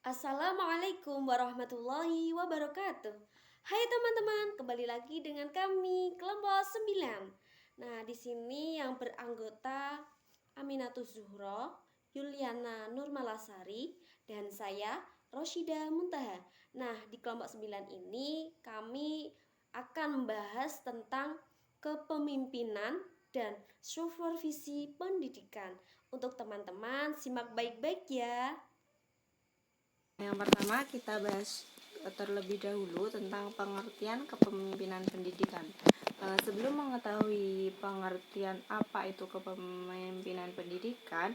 Assalamualaikum warahmatullahi wabarakatuh. Hai teman-teman, kembali lagi dengan kami kelompok 9. Nah, di sini yang beranggota Aminatus Zuhro, Yuliana Nurmalasari, dan saya Roshida Muntaha. Nah, di kelompok 9 ini kami akan membahas tentang kepemimpinan dan supervisi pendidikan. Untuk teman-teman, simak baik-baik ya. Yang pertama kita bahas terlebih dahulu tentang pengertian kepemimpinan pendidikan. Sebelum mengetahui pengertian apa itu kepemimpinan pendidikan,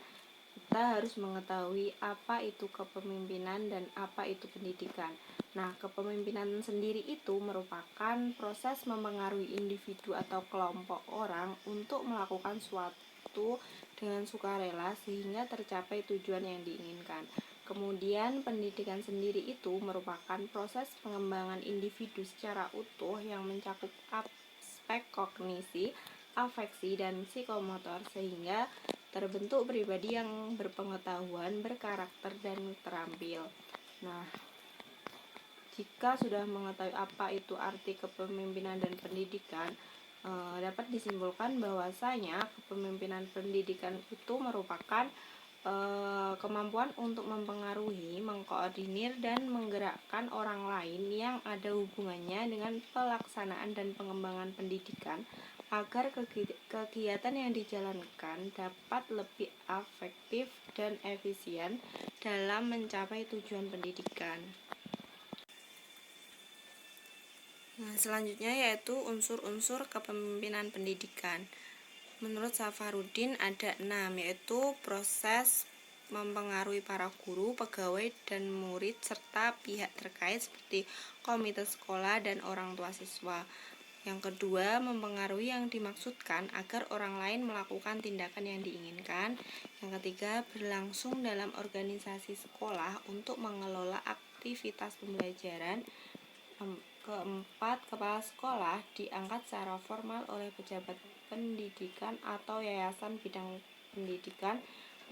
kita harus mengetahui apa itu kepemimpinan dan apa itu pendidikan. Nah, kepemimpinan sendiri itu merupakan proses mempengaruhi individu atau kelompok orang untuk melakukan suatu dengan sukarela sehingga tercapai tujuan yang diinginkan. Kemudian pendidikan sendiri itu merupakan proses pengembangan individu secara utuh yang mencakup aspek kognisi, afeksi, dan psikomotor sehingga terbentuk pribadi yang berpengetahuan, berkarakter, dan terampil. Nah, jika sudah mengetahui apa itu arti kepemimpinan dan pendidikan, dapat disimpulkan bahwasanya kepemimpinan pendidikan itu merupakan kemampuan untuk mempengaruhi, mengkoordinir, dan menggerakkan orang lain yang ada hubungannya dengan pelaksanaan dan pengembangan pendidikan agar kegiatan yang dijalankan dapat lebih efektif dan efisien dalam mencapai tujuan pendidikan. Nah, selanjutnya yaitu unsur-unsur kepemimpinan pendidikan. Menurut Safarudin ada 6, yaitu proses mempengaruhi para guru, pegawai, dan murid serta pihak terkait seperti komite sekolah dan orang tua siswa. Yang kedua, mempengaruhi yang dimaksudkan agar orang lain melakukan tindakan yang diinginkan. Yang ketiga, berlangsung dalam organisasi sekolah untuk mengelola aktivitas pembelajaran. Keempat, kepala sekolah diangkat secara formal oleh pejabat pendidikan atau yayasan bidang pendidikan.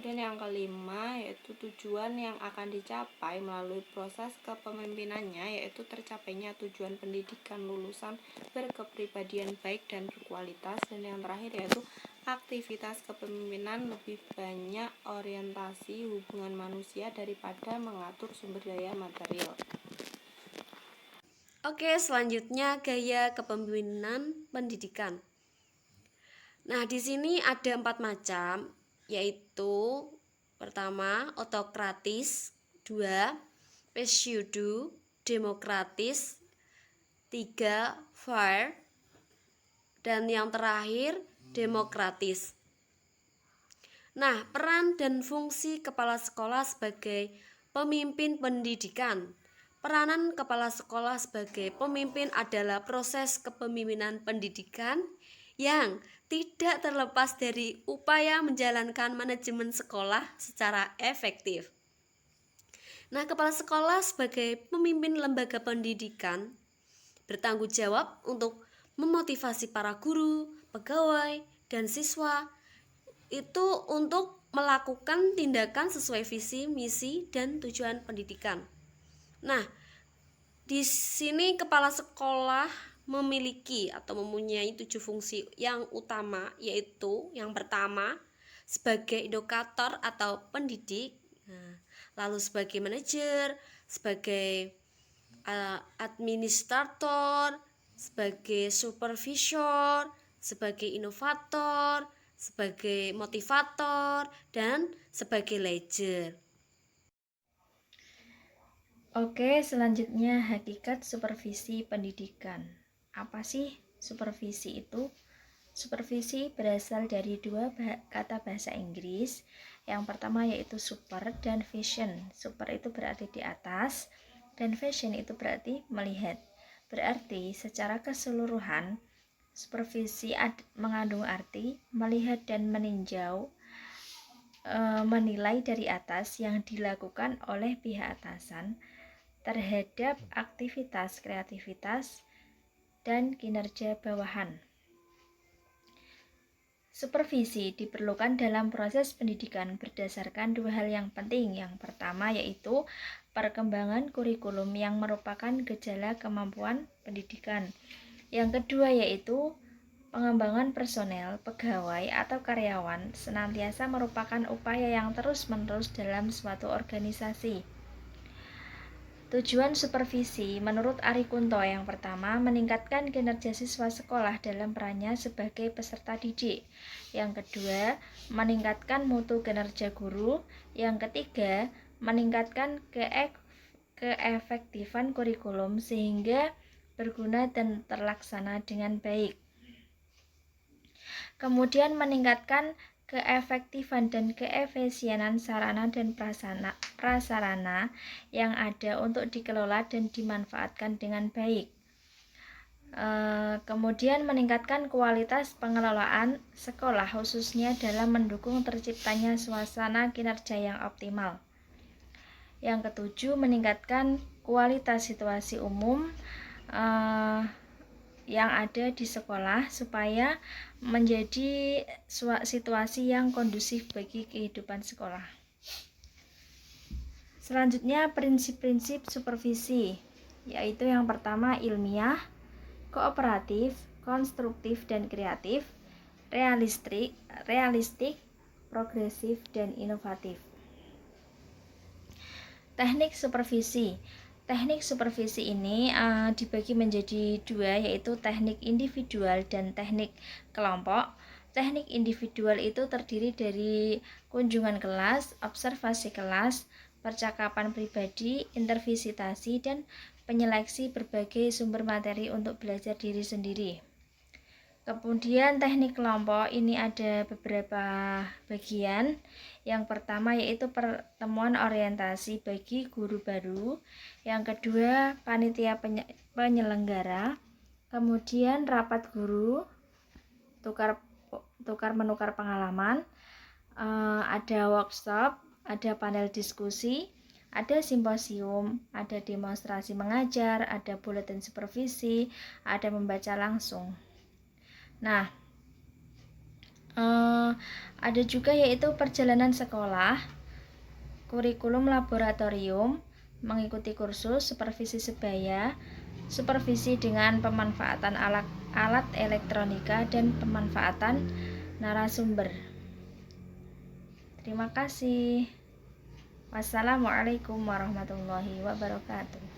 Dan yang kelima yaitu tujuan yang akan dicapai melalui proses kepemimpinannya, yaitu tercapainya tujuan pendidikan lulusan berkepribadian baik dan berkualitas. Dan yang terakhir yaitu aktivitas kepemimpinan lebih banyak orientasi hubungan manusia daripada mengatur sumber daya material. Oke, selanjutnya gaya kepemimpinan pendidikan. Nah, di sini ada 4 macam, yaitu pertama autokratis, 2 pseudo demokratis, 3 fair, dan yang terakhir demokratis. Nah, peran dan fungsi kepala sekolah sebagai pemimpin pendidikan. Peranan kepala sekolah sebagai pemimpin adalah proses kepemimpinan pendidikan yang tidak terlepas dari upaya menjalankan manajemen sekolah secara efektif. Nah, kepala sekolah sebagai pemimpin lembaga pendidikan bertanggung jawab untuk memotivasi para guru, pegawai, dan siswa itu untuk melakukan tindakan sesuai visi, misi, dan tujuan pendidikan. Nah, di sini kepala sekolah memiliki atau mempunyai 7 fungsi yang utama, yaitu yang pertama sebagai edukator atau pendidik, lalu sebagai manajer, sebagai administrator, sebagai supervisor, sebagai inovator, sebagai motivator, dan sebagai leader. Oke, selanjutnya hakikat supervisi pendidikan. Apa sih supervisi itu? Supervisi berasal dari dua kata bahasa Inggris. Yang pertama yaitu super dan vision. Super itu berarti di atas dan vision itu berarti melihat. Berarti secara keseluruhan supervisi mengandung arti melihat dan meninjau, menilai dari atas yang dilakukan oleh pihak atasan terhadap aktivitas, kreativitas, dan kinerja bawahan. Supervisi diperlukan dalam proses pendidikan berdasarkan dua hal yang penting. Yang pertama yaitu perkembangan kurikulum yang merupakan gejala kemampuan pendidikan. Yang kedua yaitu pengembangan personel, pegawai, atau karyawan senantiasa merupakan upaya yang terus-menerus dalam suatu organisasi. Tujuan supervisi menurut Ari Kunto yang pertama, meningkatkan kinerja siswa sekolah dalam perannya sebagai peserta didik. Yang kedua, meningkatkan mutu kinerja guru. Yang ketiga, meningkatkan keefektifan kurikulum sehingga berguna dan terlaksana dengan baik. Kemudian meningkatkan keefektifan dan keefisienan sarana dan prasarana yang ada untuk dikelola dan dimanfaatkan dengan baik. Kemudian meningkatkan kualitas pengelolaan sekolah khususnya dalam mendukung terciptanya suasana kinerja yang optimal. Yang ketujuh, meningkatkan kualitas situasi umum yang ada di sekolah supaya menjadi situasi yang kondusif bagi kehidupan sekolah. Selanjutnya prinsip-prinsip supervisi, yaitu yang pertama ilmiah, kooperatif, konstruktif dan kreatif, realistik, progresif dan inovatif. Teknik supervisi. Teknik supervisi ini dibagi menjadi dua, yaitu teknik individual dan teknik kelompok. Teknik individual itu terdiri dari kunjungan kelas, observasi kelas, percakapan pribadi, intervisitasi, dan penyeleksi berbagai sumber materi untuk belajar diri sendiri. Kemudian teknik kelompok ini ada beberapa bagian. Yang pertama yaitu pertemuan orientasi bagi guru baru. Yang kedua panitia penyelenggara. Kemudian rapat guru, tukar menukar pengalaman, ada workshop, ada panel diskusi, ada simposium, ada demonstrasi mengajar, ada buletin supervisi, ada membaca langsung. Nah, ada juga yaitu perjalanan sekolah, kurikulum laboratorium, mengikuti kursus, supervisi sebaya, supervisi dengan pemanfaatan alat elektronika, dan pemanfaatan narasumber. Terima kasih. Wassalamualaikum warahmatullahi wabarakatuh.